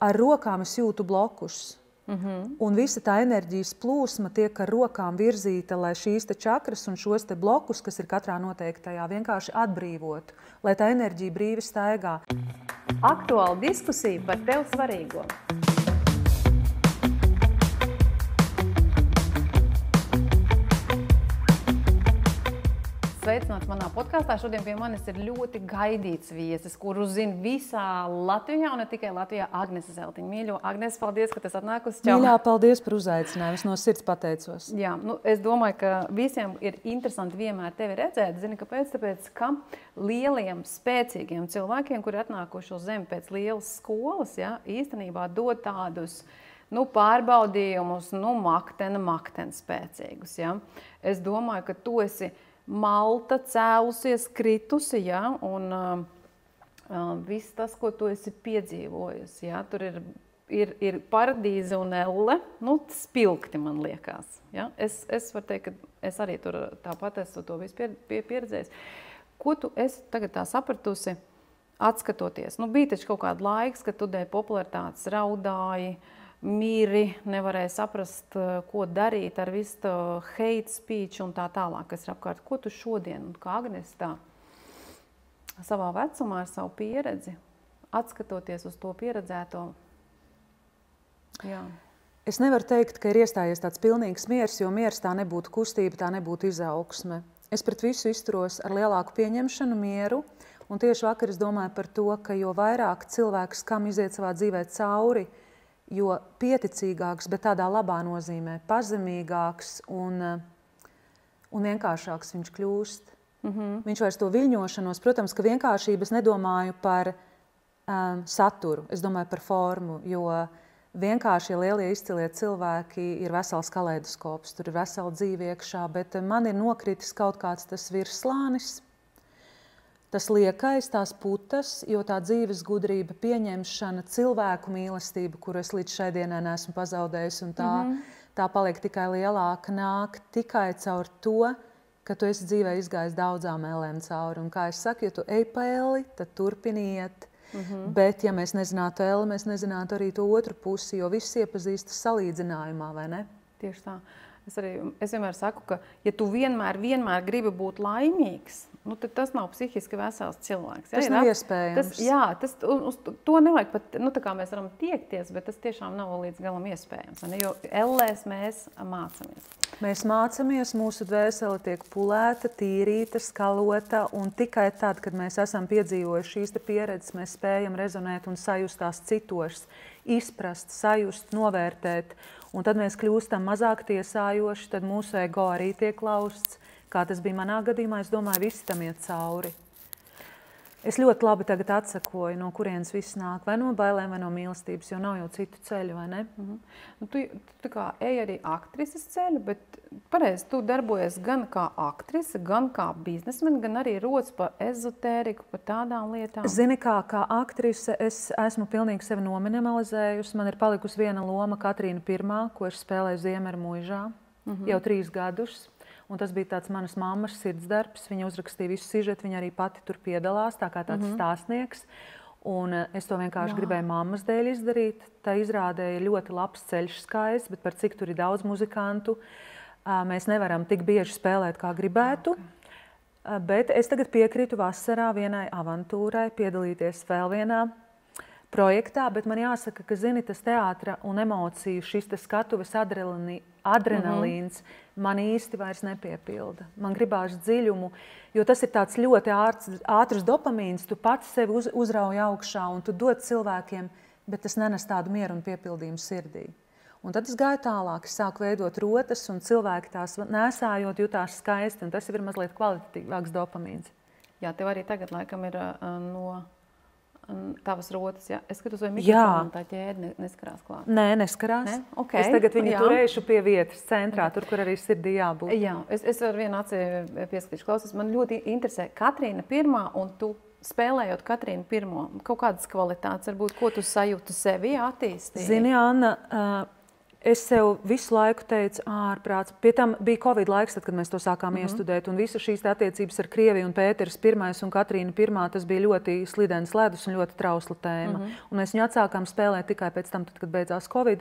ar rokām es jūtu blokus. Un visa tā enerģijas plūsma tiek ar rokām virzīta, lai šīs te čakras un šos te blokus, kas ir katrā noteiktajā, vienkārši atbrīvotu, lai tā enerģija brīvi staigā. Aktuāla diskusija par tev svarīgo. Sveicināts manā podkāstā. Šodien pie manis ir ļoti gaidīts viesis, kuru zina visā Latvijā, un ne tikai Latvijā, Agnese Zeltiņa. Mīļo, Agnese, paldies, ka tu esi atnākusi. Mīļā, paldies par uzaicinājumu. Es no sirds pateicos. Jā, es domāju, ka visiem ir interesanti vienmēr tevi redzēt. Zini, kāpēc? Tāpēc, ka lieliem, spēcīgiem cilvēkiem, kuri atnākuši uz zemi pēc lielas skolas, īstenībā dod tādus pārbaudījumus, makteni spēcīgus. Es domāju, ka tu esi malta cēlusies, kritusi, un viss tas, ko tu esi piedzīvojusi. Tur ir paradīze un elle, spilgti, man liekas. Es varu teikt, ka es arī tur tāpat esmu to visu pieredzējis. Ko tu esi tagad tā sapratusi, atskatoties? Bija taču kaut kāda laiks, kad tu dēļ popularitātes raudāji, mīri, nevarēja saprast, ko darīt ar visu to hate speech un tā tālāk, kas ir apkārt. Ko tu šodien, kā Agnese tā, savā vecumā ar savu pieredzi, atskatoties uz to pieredzēto? Jā. Es nevaru teikt, ka ir iestājies tāds pilnīgs miers, jo miers tā nebūtu kustība, tā nebūtu izaugsme. Es pret visu izturos ar lielāku pieņemšanu, mieru, un tieši vakar es domāju par to, ka jo vairāk cilvēks, kam iziet savā dzīvē cauri, jo pieticīgāks, bet tādā labā nozīmē, pazemīgāks un vienkāršāks viņš kļūst. Viņš vairs to viļņošanos, protams, ka vienkāršības nedomāju par saturu, es domāju par formu, jo vienkāršie lielie izcilie cilvēki ir vesels kaleidoskops, tur ir vesela dzīve iekšā, bet man ir nokritis kaut kāds tas virsslānis, tas liekais, tās putas, jo tā dzīves gudrība, pieņemšana, cilvēku mīlestība, kuru es līdz šai dienai neesmu pazaudējusi, un tā paliek tikai lielāka, nāk tikai caur to, ka tu esi dzīvē izgājis daudzām ellēm cauri. Un kā es saku, ja tu ej pa elli, tad turpini iet. Bet, ja mēs nezinātu elli, mēs nezinātu arī to otru pusi, jo viss iepazīstas salīdzinājumā, vai ne? Tieši tā. Es vienmēr saku, ka ja tu vienmēr gribi būt laimīgs, tad tas nav psihiski vesels cilvēks. Tas nav iespējams. To nevajag pat, tā kā mēs varam tiekties, bet tas tiešām nav līdz galam iespējams. Jo ellēs mēs mācamies. Mēs mācamies, mūsu dvēsele tiek pulēta, tīrīta, skalota, un tikai tad, kad mēs esam piedzīvojuši šīs pieredzes, mēs spējam rezonēt un sajust tās citos, izprast, sajust, novērtēt, un tad mēs kļūstam mazāk tiesājoši, tad mūsu ego arī tiek lausts. Kā tas bija manā gadījumā, es domāju, visi tam iet cauri. Es ļoti labi tagad atsakoju, no kurienes viss nāk, vai no bailēm, vai no mīlestības, jo nav jau citu ceļu, vai ne? Tu tā kā ej arī aktrises ceļu, bet pareizi, tu darbojies gan kā aktrise, gan kā biznesmeni, gan arī rodas par ezotēriku, par tādām lietām. Zini, kā aktrise es esmu pilnīgi sevi nominimalizējusi. Man ir palikusi viena loma, Katrīna I, ko es spēlēju Ziemeļa mūžā jau 3 gadus. Un tas bija tāds manas mammas sirdsdarbs. Viņa uzrakstīja visu sižetu, viņa arī pati tur piedalās, tā kā tāds stāstnieks. Un es to vienkārši gribēju mammas dēļ izdarīt. Tā izrādē ir ļoti labs ceļš skaists, bet par cik tur ir daudz muzikantu, mēs nevaram tik bieži spēlēt, kā gribētu. Bet es tagad piekrītu vasarā vienai avantūrai piedalīties vēl vienā projektā, bet man jāsaka, ka, zini, tas teātra un emociju, šis skatuves adrenalīns man īsti vairs nepiepilda. Man gribās dziļumu, jo tas ir tāds ļoti ātrs dopamīns, tu pats sevi uzrauj augšā un tu dod cilvēkiem, bet tas nenes tādu mieru un piepildījumu sirdī. Un tad es gāju tālāk, es sāku veidot rotas un cilvēki tās nesājot jutās skaisti, un tas ir mazliet kvalitatīvāks dopamīns. Jā, tev arī tagad laikam ir no tavas rotas, Es skatos, vai mikrofonu tā ķēde neskarās klāt? Nē, neskarās. Ne? Okay. Es tagad viņu turēšu pie vietas centrā, tur, kur arī sirdī jābūt. Jā, es ar vienu acī pieskatīšu klausies. Man ļoti interesē Katrīna I un tu spēlējot Katrīnu I. Kaut kādas kvalitātes, varbūt, ko tu sajūti sevi attīstīt? Zini, Anna, Es sev visu laiku teicu, ārprāts. Pie tam bija Covid laiks, tad, kad mēs to sākām iestudēt. Un visas šīs attiecības ar Krieviju un Pēteris I un Katrīna I, tas bija ļoti slidens ledus un ļoti trausla tēma. Un mēs viņu atsākām spēlēt tikai pēc tam, kad beidzās Covid.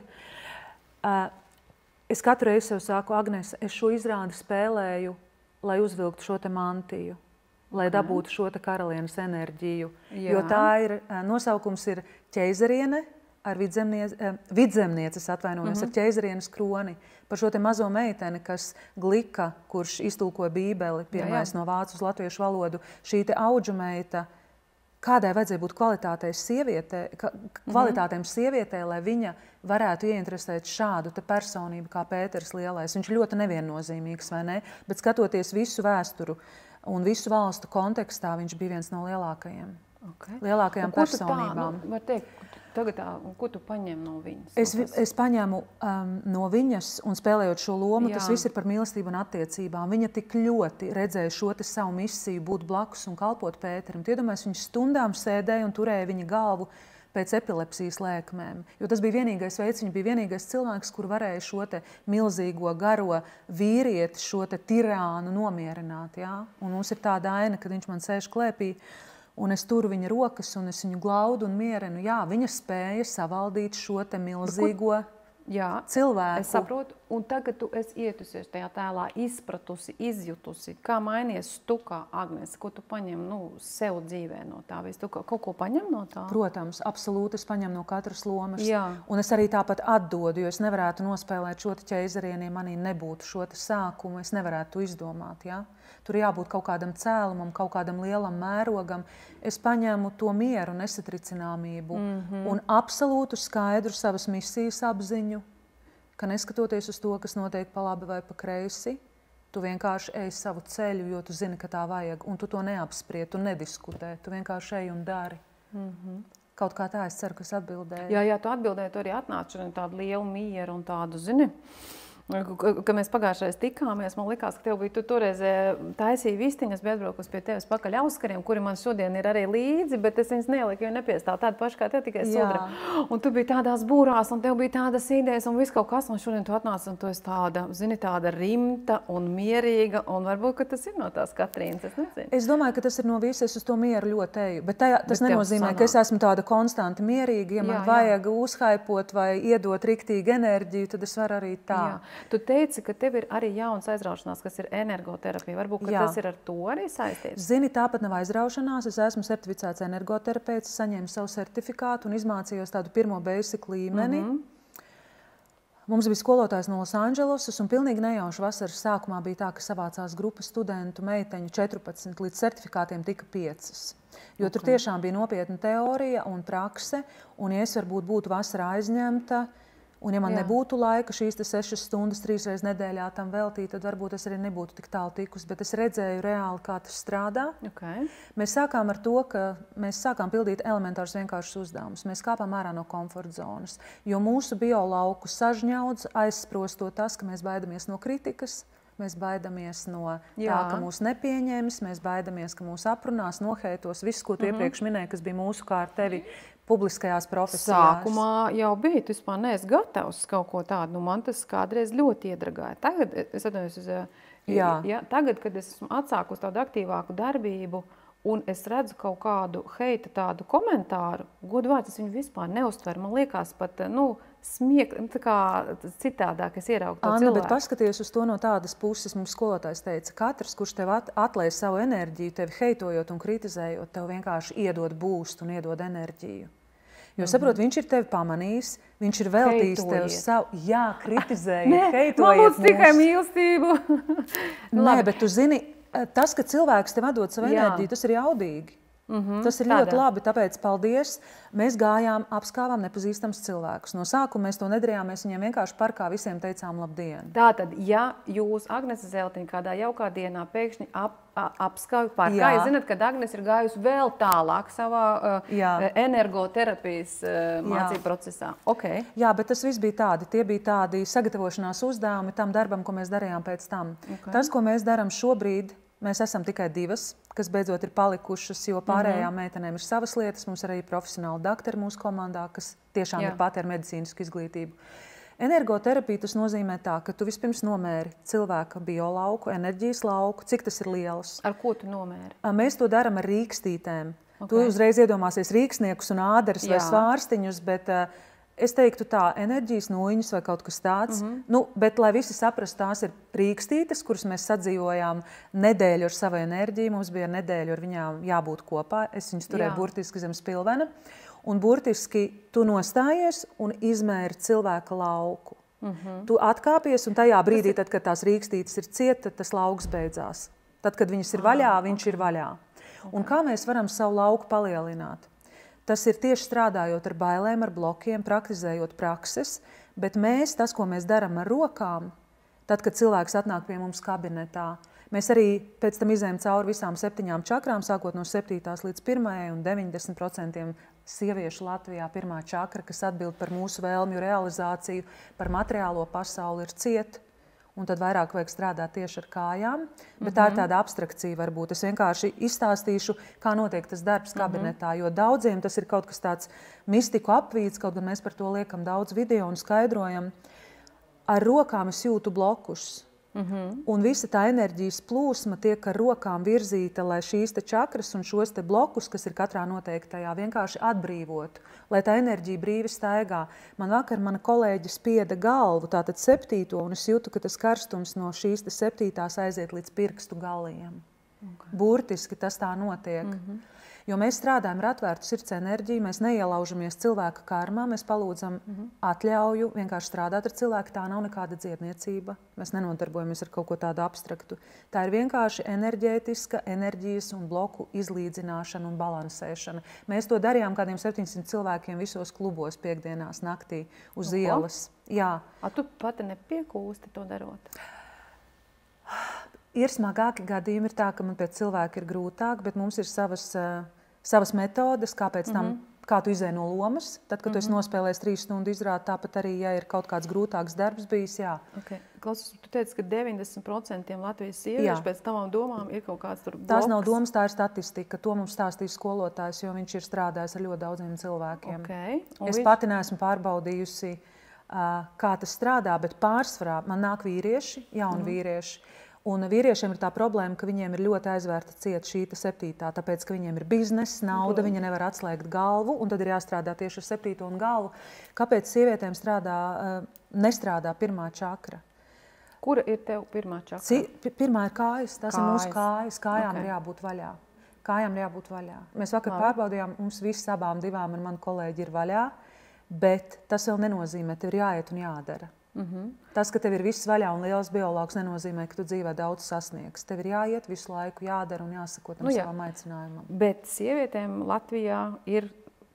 Es katru reizi sev saku, Agnese, es šo izrādi spēlēju, lai uzvilktu šo te mantiju, lai dabūtu šo te karalienes enerģiju. Jo tā ir, nosaukums ir ķeizariene, ar vidzemnieces atvainojos, ar ķeizarienes kroni, par šo te mazo meiteni, kas Glika, kurš iztulkoja Bībeli, pirmais no vācu uz latviešu valodu, šī te audžu meita, kādai vajadzēja būt kvalitātēm sievietē, lai viņa varētu ieinteresēt šādu te personību kā Pēteris Lielais. Viņš ļoti neviennozīmīgs, vai ne? Bet skatoties visu vēsturu un visu valstu kontekstā, viņš bija viens no lielākajiem. Lielākajām personībām. Var teikt, ko tu paņem no viņas? Es paņēmu no viņas un spēlējot šo lomu, tas viss ir par mīlestību un attiecībām. Viņa tik ļoti redzēja šo te savu misiju būt blakus un kalpot Pēterim. Iedomājies, viņš stundām sēdēja un turēja viņa galvu pēc epilepsijas lēkmēm. Jo tas bija vienīgais veids, viņš bija vienīgais cilvēks, kur varēja šo te milzīgo, garo vīrieti, šo te tirānu nomierināt. Ja? Un mums ir tāda aina, kad viņš man sēž klēpī, un es turu viņa rokas, un es viņu glaudu un mierinu. Jā, viņa spēja savaldīt šo te milzīgo cilvēku. Es saprotu, un tagad tu esi ietusies tajā tēlā, izpratusi, izjutusi. Kā mainies tu kā Agnese? Ko tu paņem sev dzīvē no tā? Vai tu kaut ko paņem no tā? Protams, absolūti es paņemu no katras lomas. Un es arī tāpat atdodu, jo es nevarētu nospēlēt šo te ķeizarieni, ja manī nebūtu šo te sākumu, es nevarētu to izdomāt, ja? Tur jābūt kaut kādam cēlumam, kaut kādam lielam mērogam. Es paņēmu to mieru, nesatricināmību un absolūtu skaidru savas misijas apziņu, ka neskatoties uz to, kas notiek pa labi vai pa kreisi, tu vienkārši ej savu ceļu, jo tu zini, ka tā vajag, un tu to neapspried, tu nediskutē, tu vienkārši ej un dari. Kaut kā tā, es ceru, ka es atbildēju. Jā, tu atbildēji, tu arī atnāci tādu lielu mieru un tādu, zini, Kad mēs pagājušais tikāmies, man likās, ka tev bija, tu toreiz taisīja vistiņas, bet atbraukus pie tevis pakaļ auskariem, kuri man šodien ir arī līdzi, bet es viņas neliku, jo nepiestāv tāda paša kā tev, tikai sudra. Un tu biji tādās būrās, un tev bija tādas idejas, un viss kaut kas, un šodien tu atnāc, un tu esi tāda, zini, tāda rimta un mierīga, un varbūt, ka tas ir no tās Katrīnas, es nezinu. Es domāju, ka tas ir no visas, es uz to mieru ļoti eju, bet tas nenozīmē, ka es esmu tāda konstanti mierīga, ja man vajag uzhaipot vai iedot riktīgu enerģiju, tad es varu arī tā. Tu teici, ka tev ir arī jauns aizraušanās, kas ir energoterapija. Varbūt, ka tas ir ar to arī saistīts? Zini, tāpat nav aizraušanās. Es esmu certificēts energoterapeits, saņēmu savu certifikātu un izmācījos tādu pirmo basic līmeni. Mums bija skolotājs no Losandželosas, un pilnīgi nejauši vasaras sākumā bija tā, ka savācās grupa studentu meiteņu 14, līdz certifikātiem tika 5. Jo tur tiešām bija nopietna teorija un prakse, un ja es varbūt būtu vasarā aizņemta, un ja man nebūtu laika šīs 6 stundas 3 reizes nedēļā tam veltīt, tad varbūt es arī nebūtu tik tālu tikus, bet es redzēju reāli, kā tas strādā. Mēs sākām ar to, ka mēs sākām pildīt elementārus vienkāršus uzdevumus. Mēs kāpām ārā no komforta zonas, jo mūsu biolauku sažņaudz aizsprostot tas, ka mēs baidamies no kritikas, mēs baidamies no tā, ka mūs nepieņems, mēs baidamies, ka mūs aprunās, noheitos, viss, ko tu iepriekš minēji, kas bija mūsu kā ar tevi publiskajās profesijās. Sākumā jau bija, tu vispār neesi gatavs kaut ko tādu, man tas kādreiz ļoti iedragāja. Tagad, tagad, kad es esmu atsākus tādu aktīvāku darbību, un es redzu kaut kādu heita tādu komentāru, godvārds, es viņu vispār neuztveru. Man liekas pat, tā kā citādāk es ieraugu to cilvēku. Bet paskaties uz to no tādas puses, mums skolotājs teica, katrs, kurš tev atlēs savu enerģiju, tevi heitojot un kritizējot, tev vienkārši iedod boostu un iedod enerģiju. Jo, saprot, viņš ir tevi pamanījis, viņš ir veltījis tev savu, kritizējot, heitojiet man lūdzu tikai mīlestību. Nē, bet tu zini, tas, ka cilvēks tev atdod savu enerģiju, tas ir jaudīgi. Tas ir ļoti labi, tāpēc paldies. Mēs gājām, apskāvām nepazīstams cilvēkus. No sākuma mēs to nedarījām, mēs viņiem vienkārši parkā visiem teicām labdien. Tātad, ja jūs, Agnese Zeltiņa, kādā jaukā dienā pēkšņi apskauj parkā, jūs zināt, kad Agnese ir gājusi vēl tālāk savā energoterapijas mācību procesā. Jā, bet tas viss bija tādi. Tie bija tādi sagatavošanās uzdevumi tam darbam, ko mēs darījām pēc tam. Tas, ko mēs darām šobrīd, mēs esam tikai 2, kas beidzot ir palikušas, jo pārējām meitenēm ir savas lietas. Mums ir arī profesionāli daktori mūsu komandā, kas tiešām ir pati ar medicīnisku izglītību. Energoterapija tas nozīmē tā, ka tu vispirms nomēri cilvēka biolauku, enerģijas lauku, cik tas ir liels. Ar ko tu nomēri? Mēs to darām ar rīkstītēm. Tu uzreiz iedomāsies rīksniekus un āderes vai svārstiņus, bet es teiktu tā, enerģijas nūjiņas vai kaut kas tāds. Bet, lai visi saprastu, tās ir rīkstītes, kuras mēs sadzīvojām nedēļu ar savu enerģiju. Mums bija nedēļu ar viņām jābūt kopā. Es viņus turēju burtiski zem spilvena. Un burtiski tu nostājies un izmēri cilvēka lauku. Tu atkāpies un tajā brīdī, tad, kad tās rīkstītes ir ciet, tad tas lauks beidzās. Tad, kad viņas ir vaļā, viņš ir vaļā. Un kā mēs varam savu lauku palielināt? Tas ir tieši strādājot ar bailēm, ar blokiem, praktizējot prakses, bet tas, ko mēs darām ar rokām, tad, kad cilvēks atnāk pie mums kabinetā, mēs arī pēc tam izējam cauri visām 7 čakrām, sākot no 7. līdz 1. un 90% sieviešu Latvijā 1. čakra, kas atbild par mūsu vēlmju realizāciju, par materiālo pasauli ir ciet. Un tad vairāk vajag strādāt tieši ar kājām. Bet tā ir tāda abstrakcija varbūt. Es vienkārši izstāstīšu, kā notiek tas darbs kabinetā, jo daudziem tas ir kaut kas tāds mistiku apvīts, kaut gan mēs par to liekam daudz video un skaidrojam. Ar rokām es jūtu blokus. Un visa tā enerģijas plūsma tiek ar rokām virzīta, lai šīs te čakras un šos te blokus, kas ir katrā noteiktajā, vienkārši atbrīvotu, lai tā enerģija brīvi staigā. Man vakar mana kolēģe spieda galvu, tātad 7. un es jūtu, ka tas karstums no šīs te 7. aiziet līdz pirkstu galiem. Burtiski tas tā notiek. Jo mēs strādājam ar atvērtu sirds enerģiju, mēs neielaužamies cilvēka karmā, mēs palūdzam atļauju vienkārši strādāt ar cilvēku. Tā nav nekāda dziedniecība, mēs nenodarbojamies ar kaut ko tādu abstraktu. Tā ir vienkārši enerģētiska enerģijas un bloku izlīdzināšana un balansēšana. Mēs to darījām kādiem 700 cilvēkiem visos klubos piekdienās naktī uz ielas. Jā. Tu pati nepiekūsti to darot? Ir smagāki gadījumi, ir tā, ka man pēc cilvēka ir grūtāk, bet mums ir savas metodes, kā pēc tam, kā tu izēj no lomas. Tad, kad tu esi nospēlējis 3 stundu izrādi, tāpat arī, ja ir kaut kāds grūtāks darbs bijis, jā. Klausies, tu teici, ka 90% Latvijas sieviešu pēc tavām domām ir kaut kāds tur bloks. Tās nav domas, tā ir statistika. To mums stāstīs skolotājs, jo viņš ir strādājis ar ļoti daudziem cilvēkiem. Es pati neesmu pārbaudījusi, kā tas strādā, bet pārsvarā man nāk vīrieši, jauni vīrieši. Un vīriešiem ir tā problēma, ka viņiem ir ļoti aizvērta cieta šī 7. Tāpēc, ka viņiem ir bizness, nauda, viņi nevar atslēgt galvu, un tad ir jāstrādā tieši ar 7. un galvu. Kāpēc sievietēm nestrādā 1. čakra? Kura ir tev 1. čakra? Pirmā ir kājas, tās ir mūsu kājas. Kājām ir jābūt vaļā. Kājām ir jābūt vaļā. Mēs vakar pārbaudījām, mums viss abām divām ar mani kolēģi ir vaļā, bet tas vēl nenozīmē, tev ir jāiet un jādara. Tas, ka tev ir viss vaļā un liels biologs, nenozīmē, ka tu dzīvē daudz sasniegs. Tev ir jāiet visu laiku, jādara un jāsako tam savam aicinājumam. Bet sievietēm Latvijā ir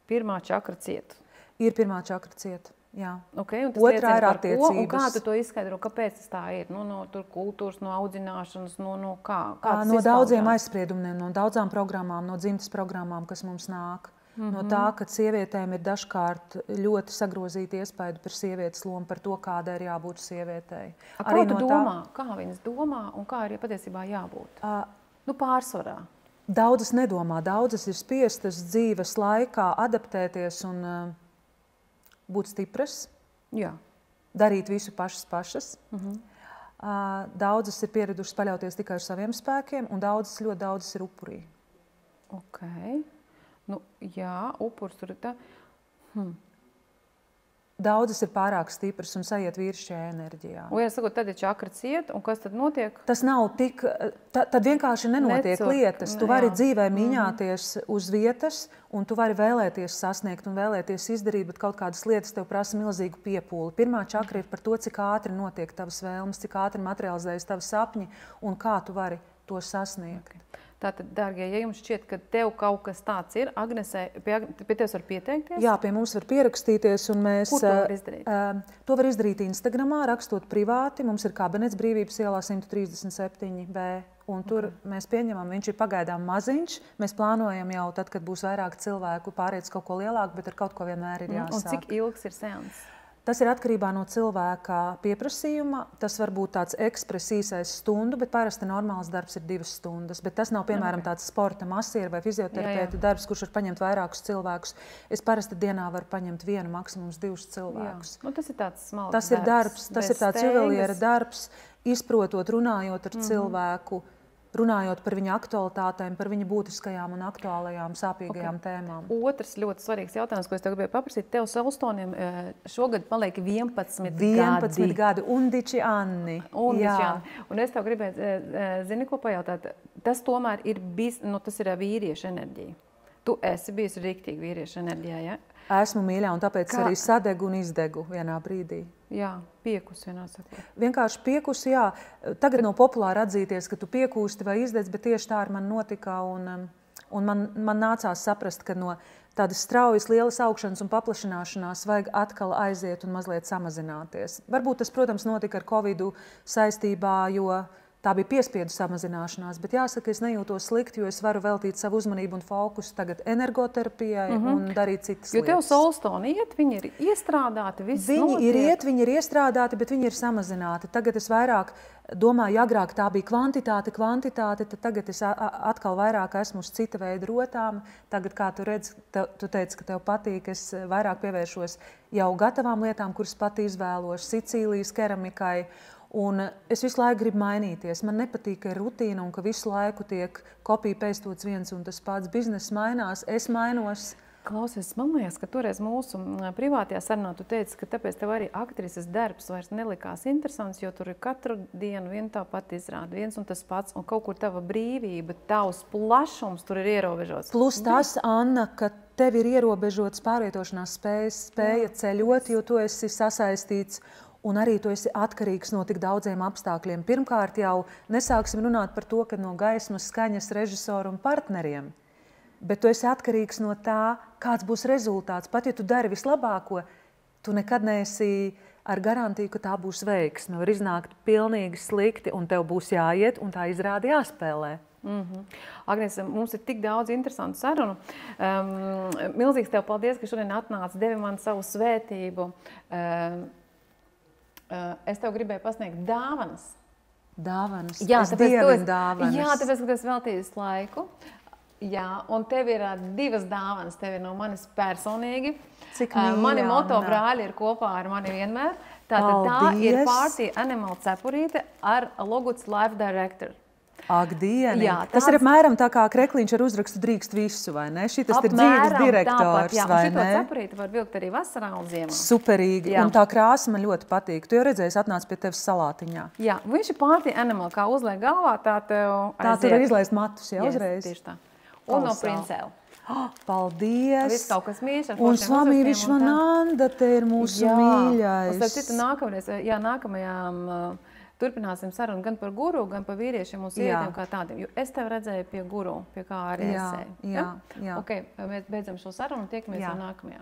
1. čakra cieta? Ir 1. čakra cieta, jā. Otrā ir attiecības. Un kā tu to izskaidro? Kāpēc tas tā ir? No kultūras, no audzināšanas, no kā? No daudziem aizspriedumiem, no daudzām programmām, no dzimtes programmām, kas mums nāk. No tā, ka sievietēm ir dažkārt ļoti sagrozīti iespēju par sievietes lomu, par to, kāda ir jābūt sievietei. Kā tu domā? Kā viņas domā un kā arī patiesībā jābūt? Pārsvarā. Daudzas nedomā, daudzas ir spiestas dzīves laikā adaptēties un būt stipras, darīt visu pašas. Daudzas ir pieradušas paļauties tikai uz saviem spēkiem, un ļoti daudzas ir upurī. Upurs tur ir tā. Daudzas ir pārāk stipras un sajiet vīrišķajā enerģijā. Tad ir čakra cieta, un kas tad notiek? Tas nav tik, tad vienkārši nenotiek lietas. Tu vari dzīvē mīņāties uz vietas, un tu vari vēlēties sasniegt un vēlēties izdarīt, bet kaut kādas lietas tev prasa milzīgu piepūli. 1. čakra ir par to, cik ātri notiek tavas vēlmes, cik ātri materializējas tavi sapņi un kā tu vari to sasniegt. Tātad, dārgie, ja jums šķiet, ka tev kaut kas tāds ir, Agnesē, pie tevis var pieteikties? Jā, pie mums var pierakstīties, un mēs... Kur to var izdarīt? To var izdarīt Instagramā, rakstot privāti. Mums ir kabinets Brīvības ielā 137B, un tur mēs pieņemam, viņš ir pagaidām maziņš. Mēs plānojam jau tad, kad būs vairāk cilvēku, pāriet kaut ko lielāku, bet ar kaut ko vienmēr ir jāsāk. Un cik ilgs ir seans? Tas ir atkarībā no cilvēka pieprasījuma. Tas var būt tāds ekspresīsais stundu, bet parasti normāls darbs ir 2 stundas. Bet tas nav, piemēram, tāds sporta masieru vai fizioterapeita darbs, kurš var paņemt vairākus cilvēkus. Es parasti dienā varu paņemt 1, maksimums 2 cilvēkus. Nu, tas ir tāds smalks Tas ir darbs, tas ir tāds juveliera darbs, izprotot, runājot ar cilvēku, runājot par viņa aktualitātēm, par viņa būtiskajām un aktuālajām, sāpīgajām tēmām. Otrs ļoti svarīgs jautājums, ko es tev gribēju paprasīt. Tev Soulstone'iem šogad paliek 11 gadi. Undiči Anni. Un es tev gribēju, zini, ko pajautāt? Tas tomēr ir tas ir vīrieša enerģija. Tu esi bijis riktīgi vīrieša enerģijā, ja? Esmu mīļā, un tāpēc arī sadegu un izdegu vienā brīdī. Jā, piekus vienā sakot. Vienkārši piekus, jā. Tagad nav populāri atzīties, ka tu piekūsti vai izdedz, bet tieši tā ar mani notika. Un man nācās saprast, ka no tādas straujas, lielas augšanas un paplašināšanās vajag atkal aiziet un mazliet samazināties. Varbūt tas, protams, notika ar Covidu saistībā, jo tā bija piespiedu samazināšanās, bet jāsaka, es nejūtos slikti, jo es varu veltīt savu uzmanību un fokusu tagad energoterapijai un darīt citas lietas. Jo tev Soulstone iet, viņi ir iestrādāti, viss notiek. Viņi ir iestrādāti, bet viņi ir samazināti. Tagad es vairāk domāju, agrāk tā bija kvantitāte, tad tagad es atkal vairāk esmu uz cita veida rotām. Tagad, kā tu redzi, tu teici, ka tev patīk, es vairāk pievēršos jau gatavām lietām, kuras pati izvēlos, Sicīlijas keramikai. Un es visu laiku gribu mainīties. Man nepatīk, ka ir rutīna un ka visu laiku tiek kopija-peistots viens un tas pats. Bizness mainās, es mainos. Klausies, man liekas, ka toreiz mūsu privātajā sarunā tu teici, ka tāpēc tev arī aktrises darbs vairs nelikās interesants, jo tur ir katru dienu viena tā pati izrāda, viens un tas pats, un kaut kur tava brīvība, tavs plašums tur ir ierobežots. Plus tas, Anna, ka tev ir ierobežots pārvietošanās spēja ceļot, jo tu esi sasaistīts. Un arī tu esi atkarīgs no tik daudziem apstākļiem. Pirmkārt jau nesāksim runāt par to, ka no gaismas, skaņas, režisoru un partneriem, bet tu esi atkarīgs no tā, kāds būs rezultāts. Pat ja tu dari vislabāko, tu nekad neesi ar garantiju, ka tā būs veiksme. Var iznākt pilnīgi slikti un tev būs jāiet un tā izrāde jāspēlē. Agnes, mums ir tik daudz interesantu sarunu. Milzīgs tev paldies, ka šodien atnāci, devi man savu svētību. Es tev gribēju pasniegt dāvanas. Dāvanas? Jā, es dievinu dāvanas. Jā, tāpēc, ka tu esi veltījis laiku. Jā, un tev ir 2 dāvanas. Tev ir no manis personīgi. Cik mīļa. Mani moto brāļi ir kopā ar mani vienmēr. Tātad tā ir Party Animal cepurīte ar Loguts Life Director. Ak, dieni! Jā, tas ir apmēram tā kā krekliņš ar uzrakstu drīkst visu, vai ne? Šitas ir dzīves direktors, jā, vai ne? Un šito cepurīti var vilkt arī vasarā un ziemā. Superīgi. Jā. Un tā krāsa man ļoti patīk. Tu jau redzēji, atnāc pie tevis salātiņā. Jā, viņš ir Party Animal, kā uzliek galvā, tā tev aiziet. Tā tu var izlaist matus, jā, uzreiz. Tieši tā. Un no princēla. Paldies! Viss kaut kas mīļš. Un Svami Višvananda te ir mūsu mīļais. Un starp citu nākamajām turpināsim sarunu gan par guru, gan par vīriešiem un sievietēm kā tādiem. Jo es tev redzēju pie guru, pie kā arī esēju. Jā. Ok, mēs beidzam šo sarunu un tiekamies jau nākamajā.